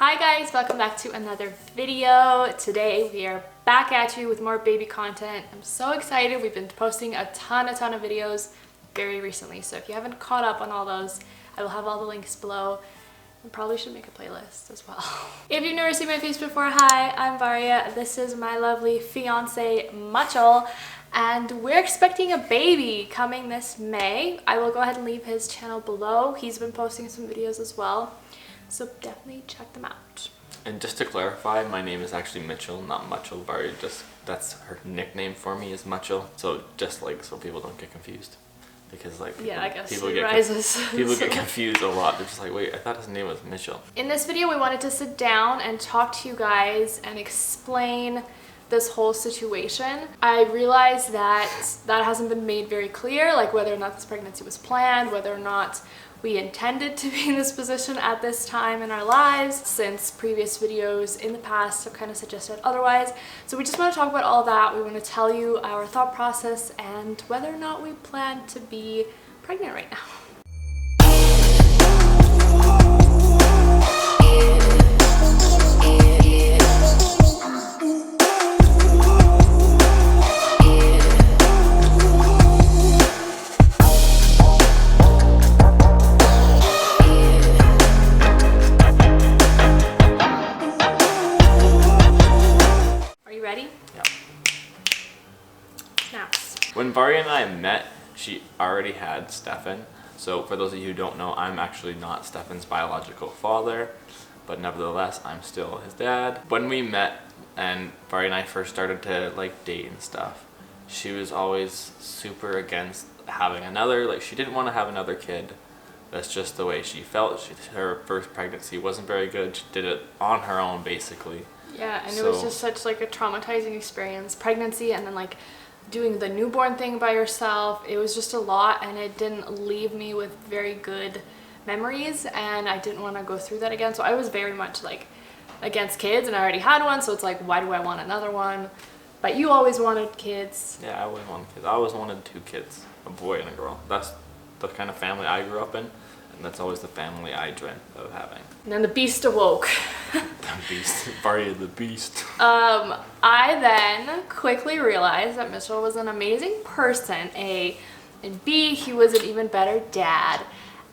Hi guys, welcome back to another video. Today we are back at you with more baby content. I'm so excited. We've been posting a ton of videos very recently, so if you haven't caught up on all those, I will have all the links below. I probably should make a playlist as well. If you've never seen my face before, hi, I'm Varia. This is my lovely fiance, Mitchell, and we're expecting a baby coming this May. I will go ahead and leave his channel below. He's been posting some videos as well, so definitely check them out. And just to clarify, my name is actually Mitchell, not Mitchell. Varia, just that's her nickname for me is Mitchell. So just like so people don't get confused. Because like people get confused a lot. They're just like, wait, I thought his name was Mitchell. In this video, we wanted to sit down and talk to you guys and explain this whole situation. I realized that hasn't been made very clear, like whether or not this pregnancy was planned, whether or not we intended to be in this position at this time in our lives, since previous videos in the past have kind of suggested otherwise. So we just want to talk about all that. We want to tell you our thought process and whether or not we plan to be pregnant right now. When Breanna and I met, she already had Stefan. So for those of you who don't know, I'm actually not Stefan's biological father, but nevertheless, I'm still his dad. When we met and Breanna and I first started to like date and stuff, she was always super against having another. Like she didn't want to have another kid. That's just the way she felt. Her first pregnancy wasn't very good. She did it on her own basically. Yeah, and it was just such like a traumatizing experience. Pregnancy and then like doing the newborn thing by yourself. It was just a lot and it didn't leave me with very good memories, and I didn't want to go through that again. So I was very much like against kids, and I already had one, so it's like, why do I want another one? But you always wanted kids. Yeah, I always wanted kids. I always wanted two kids, a boy and a girl. That's the kind of family I grew up in, and that's always the family I dreamt of having. And then the beast awoke. The beast. Varia the beast. I then quickly realized that Mitchell was an amazing person, A, and B, he was an even better dad.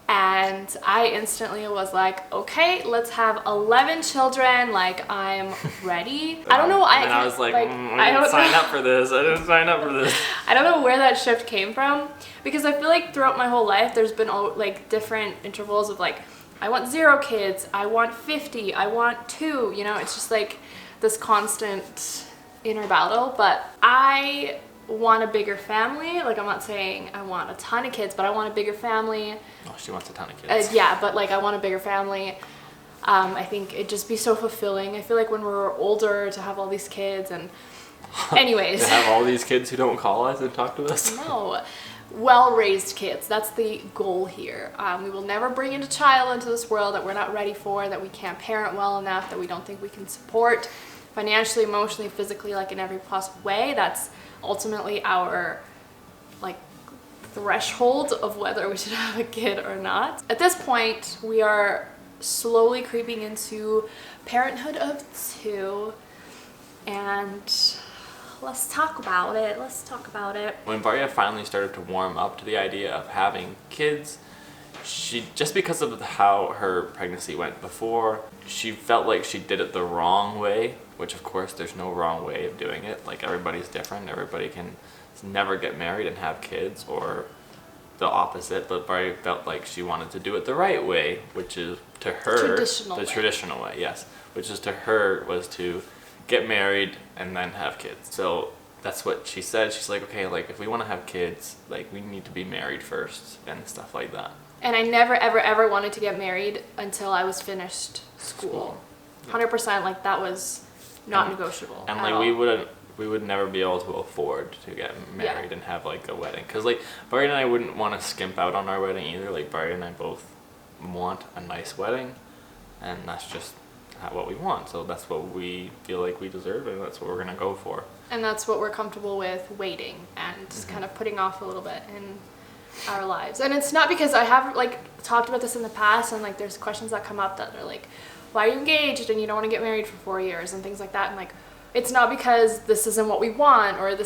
And I instantly was like, okay, let's have 11 children. Like, I'm ready. I don't know. I was like I didn't sign up for this. I didn't sign up for this. I don't know where that shift came from, because I feel like throughout my whole life, there's been like different intervals of like, I want 0 kids, I want 50, I want 2, you know, it's just like this constant inner battle. But I want a bigger family. Like, I'm not saying I want a ton of kids, but I want a bigger family. Oh, she wants a ton of kids. Yeah, but like I want a bigger family. I think it'd just be so fulfilling. I feel like when we're older, to have all these kids and anyways. To have all these kids who don't call us and talk to us? No. Well-raised kids, that's the goal here. We will never bring in a child into this world that we're not ready for, that we can't parent well enough, that we don't think we can support financially, emotionally, physically, like in every possible way. That's ultimately our like threshold of whether we should have a kid or not. At this point, we are slowly creeping into parenthood of 2, and let's talk about it. When Varia finally started to warm up to the idea of having kids, she, just because of how her pregnancy went before, she felt like she did it the wrong way, which of course there's no wrong way of doing it. Like, everybody's different. Everybody can never get married and have kids, or the opposite. But Varia felt like she wanted to do it the right way, which is to her traditional way, yes, which is to her was to get married and then have kids. So that's what she said. She's like, okay, like if we want to have kids, like we need to be married first and stuff like that. And I never ever wanted to get married until I was finished school. 100%, like that was not negotiable. And like we would never be able to afford to get married and have like a wedding, because like Breanna and I wouldn't want to skimp out on our wedding either. Like Breanna and I both want a nice wedding, and that's just what we want. So that's what we feel like we deserve, and that's what we're gonna go for. And that's what we're comfortable with waiting and kind of putting off a little bit in our lives. And it's not because I have like talked about this in the past, and like there's questions that come up that are like, why are you engaged and you don't want to get married for 4 years and things like that. And like, it's not because this isn't what we want, or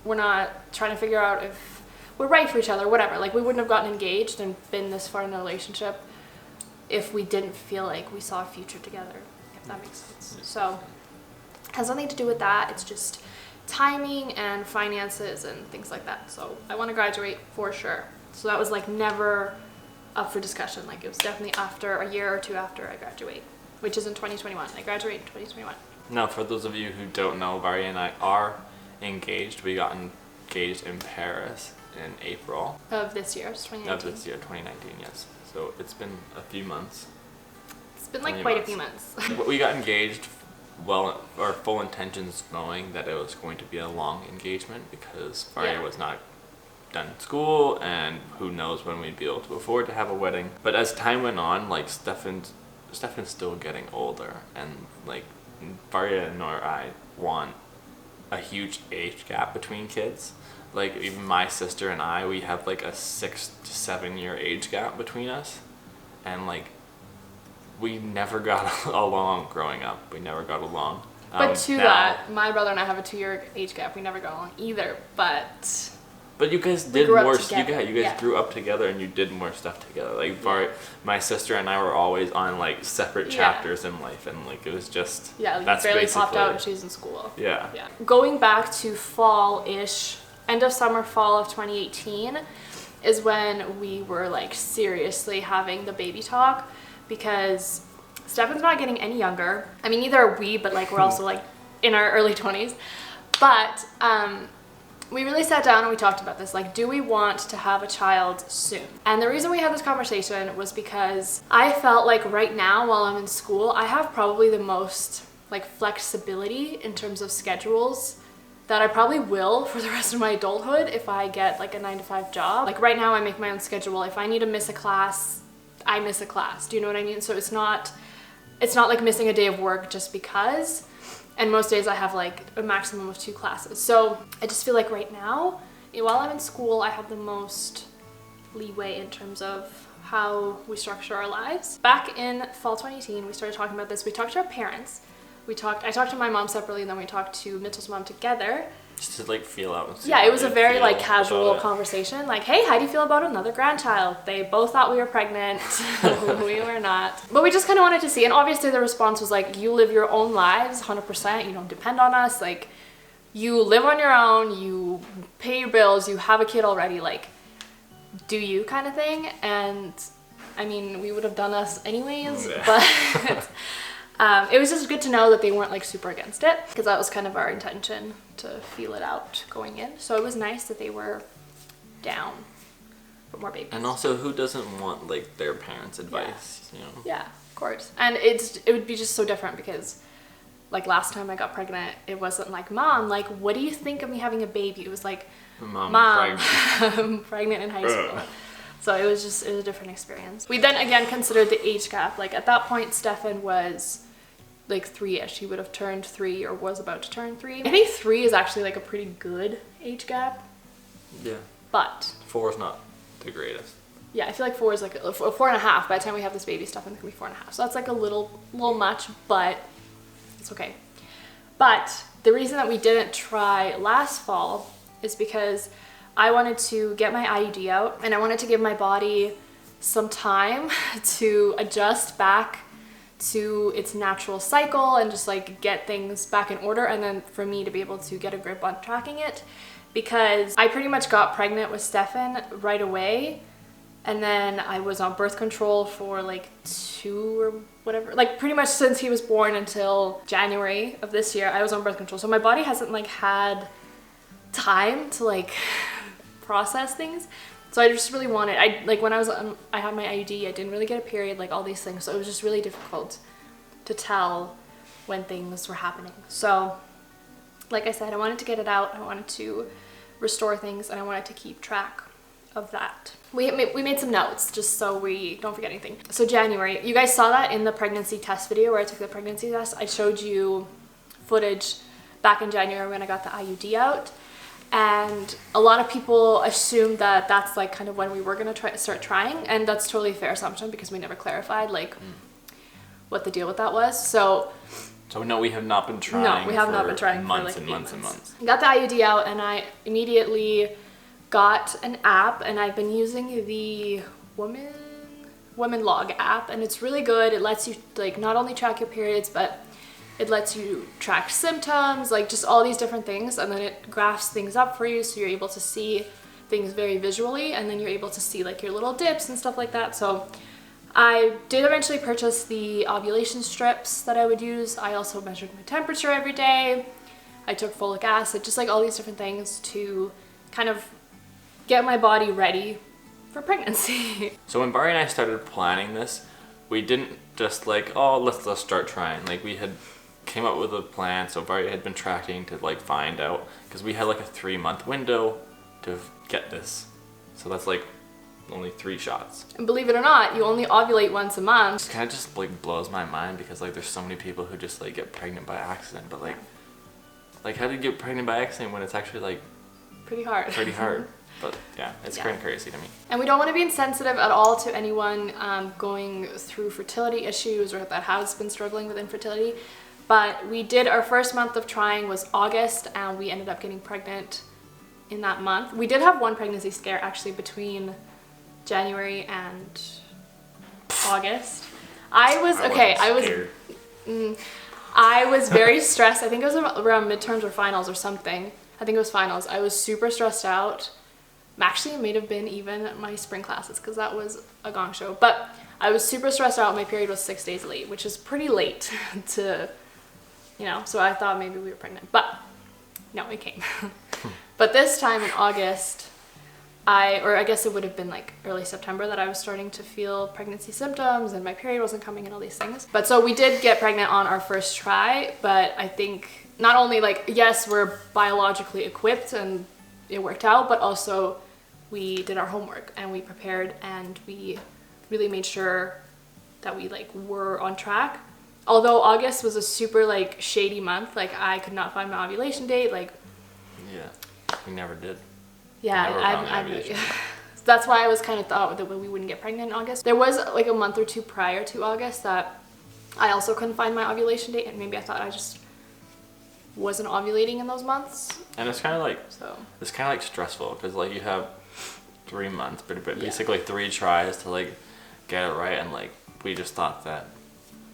we're not trying to figure out if we're right for each other, whatever. Like, we wouldn't have gotten engaged and been this far in a relationship if we didn't feel like we saw a future together, if that makes sense. So it has nothing to do with that. It's just timing and finances and things like that. So I want to graduate for sure. So that was like never up for discussion. Like, it was definitely after a year or two after I graduate, which is in 2021. I graduate in 2021. Now, for those of you who don't know, Varia and I are engaged. We got engaged in Paris in April. Of this year, it's 2019. Of this year, 2019, yes. So it's been a few months. It's been like quite a few months. We got engaged, well, our full intentions knowing that it was going to be a long engagement because Varia was not done school, and who knows when we'd be able to afford to have a wedding. But as time went on, like, Stefan's still getting older, and like, Varia nor I want a huge age gap between kids. Like, even my sister and I, we have like a 6 to 7 year age gap between us, and like, we never got along growing up. We never got along. But that, my brother and I have a 2-year age gap. We never got along either, but you guys did more. You guys grew up together, and you did more stuff together. Like, my sister and I were always on like separate chapters in life, and like, it was just like, that's barely basically popped out and she's in school. Yeah. Going back to fall-ish, end of summer, fall of 2018 is when we were like seriously having the baby talk, because Stefan's not getting any younger. I mean, neither are we, but like, we're also like in our early 20s. But we really sat down and we talked about this. Like, do we want to have a child soon? And the reason we had this conversation was because I felt like right now, while I'm in school, I have probably the most like flexibility in terms of schedules that I probably will for the rest of my adulthood if I get like a 9-to-5 job. Like, right now I make my own schedule. If I need to miss a class, I miss a class. Do you know what I mean? So it's not like missing a day of work just because. And most days I have like a maximum of 2 classes. So I just feel like right now, while I'm in school, I have the most leeway in terms of how we structure our lives. Back in fall 2018, we started talking about this. We talked to our parents. I talked to my mom separately, and then we talked to Mitchell's mom together. Just to like feel out and see. Yeah, it was a very like casual conversation. Like, hey, how do you feel about another grandchild? They both thought we were pregnant. We were not. But we just kind of wanted to see. And obviously the response was like, you live your own lives 100%. You don't depend on us. Like, you live on your own. You pay your bills. You have a kid already. Like, do you kind of thing? And I mean, we would have done us anyways. But it was just good to know that they weren't like super against it, because that was kind of our intention, to feel it out going in. So it was nice that they were down for more babies. And also, who doesn't want like their parents' advice, you know? Yeah, of course. And it would be just so different, because like last time I got pregnant, it wasn't like, Mom, like, what do you think of me having a baby? It was like, Mom, I'm pregnant in high school. So it was a different experience. We then again considered the age gap. Like, at that point, Stefan was like 3-ish. He would have turned 3 or was about to turn 3. I think 3 is actually like a pretty good age gap. Yeah. But 4 is not the greatest. Yeah, I feel like 4 is like 4.5. By the time we have this baby stuff, it's gonna be 4.5. So that's like a little much, but it's okay. But the reason that we didn't try last fall is because I wanted to get my IUD out, and I wanted to give my body some time to adjust back to its natural cycle and just like get things back in order, and then for me to be able to get a grip on tracking it, because I pretty much got pregnant with Stefan right away, and then I was on birth control for like 2 or whatever, like pretty much since he was born until January of this year I was on birth control. So my body hasn't like had time to like process things. So I just really wanted, when I had my IUD, I didn't really get a period, like all these things. So it was just really difficult to tell when things were happening. So like I said, I wanted to get it out. I wanted to restore things, and I wanted to keep track of that. We made some notes just so we don't forget anything. So January, you guys saw that in the pregnancy test video where I took the pregnancy test. I showed you footage back in January when I got the IUD out. And a lot of people assumed that that's like kind of when we were going to start trying, and that's totally a fair assumption because we never clarified. Like, what the deal with that was. So no, we have not been trying. No, we have not been trying months for like and months and months. I got the IUD out, and I immediately got an app, and I've been using the Women Log app, and it's really good. It lets you like not only track your periods, but it lets you track symptoms, like just all these different things, and then it graphs things up for you, so you're able to see things very visually, and then you're able to see like your little dips and stuff like that. So I did eventually purchase the ovulation strips that I would use. I also measured my temperature every day. I took folic acid, just like all these different things to kind of get my body ready for pregnancy. So when Bari and I started planning this, we didn't just like, oh, let's start trying. Like we had came up with a plan. So Bari had been tracking to like find out, because we had like a 3-month window to get this. So that's like only 3 shots. And believe it or not, you only ovulate once a month. It kind of just like blows my mind, because like there's so many people who just like get pregnant by accident, but like how do you get pregnant by accident when it's actually like pretty hard. But yeah, it's kind of crazy to me. And we don't want to be insensitive at all to anyone going through fertility issues or that has been struggling with infertility. But we did, our first month of trying was August, and we ended up getting pregnant in that month. We did have one pregnancy scare actually between January and August. I was very stressed. I think it was around midterms or finals or something. I think it was finals. I was super stressed out. Actually, it may have been even my spring classes, because that was a gong show. But I was super stressed out. My period was 6 days late, which is pretty late to, so I thought maybe we were pregnant. But no, it came. But this time in August, I guess it would have been like early September that I was starting to feel pregnancy symptoms, and my period wasn't coming and all these things. But so we did get pregnant on our first try, but I think not only like, yes, we're biologically equipped and it worked out, but also we did our homework and we prepared, and we really made sure that we like were on track. Although August was a super like shady month, like I could not find my ovulation date, like we never did. Yeah, that's why I was kind of thought that we wouldn't get pregnant in August. There was like a month or two prior to August that I also couldn't find my ovulation date, and maybe I thought I just wasn't ovulating in those months. And it's kind of like stressful, because like you have 3 months, but basically 3 tries to like get it right, and like we just thought that,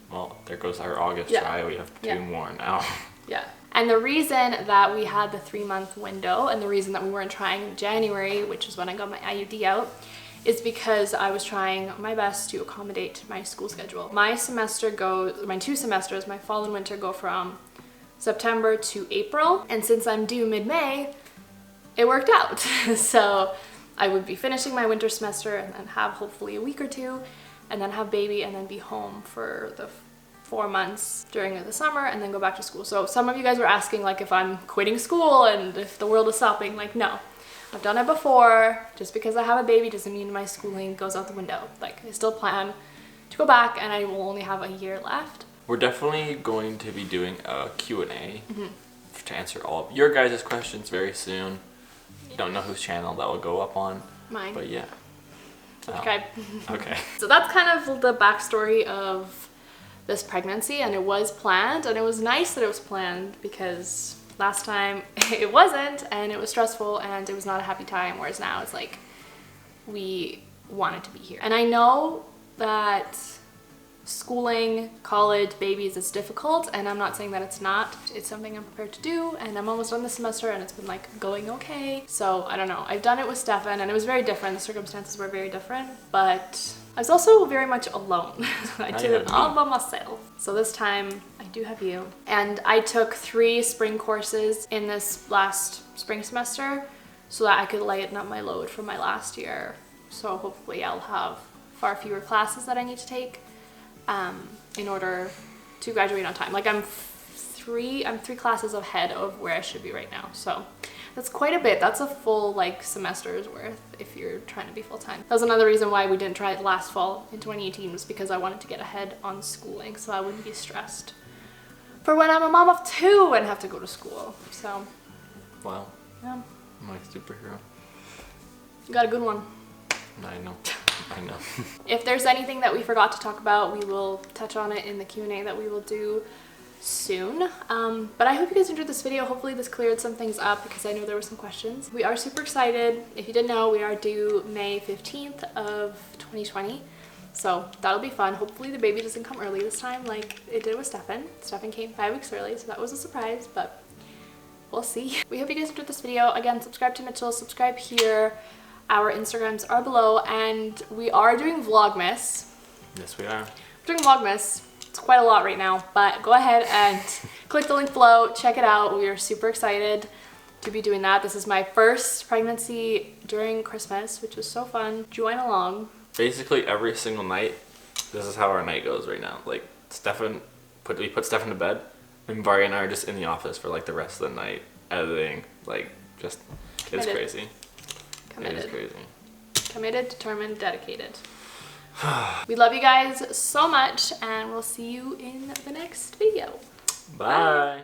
well, there goes our August try. We have 2 more now. Yeah. And the reason that we had the 3-month window, and the reason that we weren't trying in January, which is when I got my IUD out, is because I was trying my best to accommodate my school schedule. My 2 semesters, my fall and winter, go from September to April. And since I'm due mid-May, it worked out. So I would be finishing my winter semester and then have hopefully a week or 2, and then have baby, and then be home for the 4 months during the summer, and then go back to school. So some of you guys were asking like if I'm quitting school and if the world is stopping. Like, no, I've done it before. Just because I have a baby doesn't mean my schooling goes out the window. Like, I still plan to go back, and I will only have a year left. We're definitely going to be doing a Q&A to answer all of your guys' questions very soon. Don't know whose channel that will go up on. Mine. But yeah. Subscribe. Okay. So that's kind of the backstory of this pregnancy, and it was planned, and it was nice that it was planned, because last time it wasn't, and it was stressful, and it was not a happy time, whereas now it's like we wanted to be here. And I know that schooling, college, babies is difficult, and I'm not saying that it's not. It's something I'm prepared to do, and I'm almost done this semester, and it's been like going okay. So I don't know, I've done it with Stefan, and it was very different. The circumstances were very different, but I was also very much alone. I did it all by myself. So this time I do have you. And I took 3 spring courses in this last spring semester so that I could lighten up my load for my last year. So hopefully I'll have far fewer classes that I need to take in order to graduate on time. Like I'm 3 classes ahead of where I should be right now. So that's quite a bit. That's a full like semester's worth if you're trying to be full-time. That was another reason why we didn't try it last fall in 2018, was because I wanted to get ahead on schooling so I wouldn't be stressed for when I'm a mom of 2 and have to go to school. So wow. Yeah. I'm like a superhero. You got a good one. I know. I know. If there's anything that we forgot to talk about, we will touch on it in the Q&A that we will do soon. But I hope you guys enjoyed this video. Hopefully this cleared some things up because I know there were some questions. We are super excited. If you didn't know, we are due May 15th of 2020. So that'll be fun. Hopefully the baby doesn't come early this time like it did with Stefan. Stefan came 5 weeks early, so that was a surprise, but we'll see. We hope you guys enjoyed this video. Again, subscribe to Mitchell, subscribe here. Our Instagrams are below, and we are doing Vlogmas. Yes, we are. We're doing Vlogmas. It's quite a lot right now, but go ahead and click the link below. Check it out. We are super excited to be doing that. This is my first pregnancy during Christmas, which was so fun. Join along. Basically every single night, this is how our night goes right now. Like we put Stefan to bed, and Varya and I are just in the office for like the rest of the night editing. Like just, it's crazy. Committed. It is crazy. Committed, determined, dedicated. We love you guys so much, and we'll see you in the next video. Bye.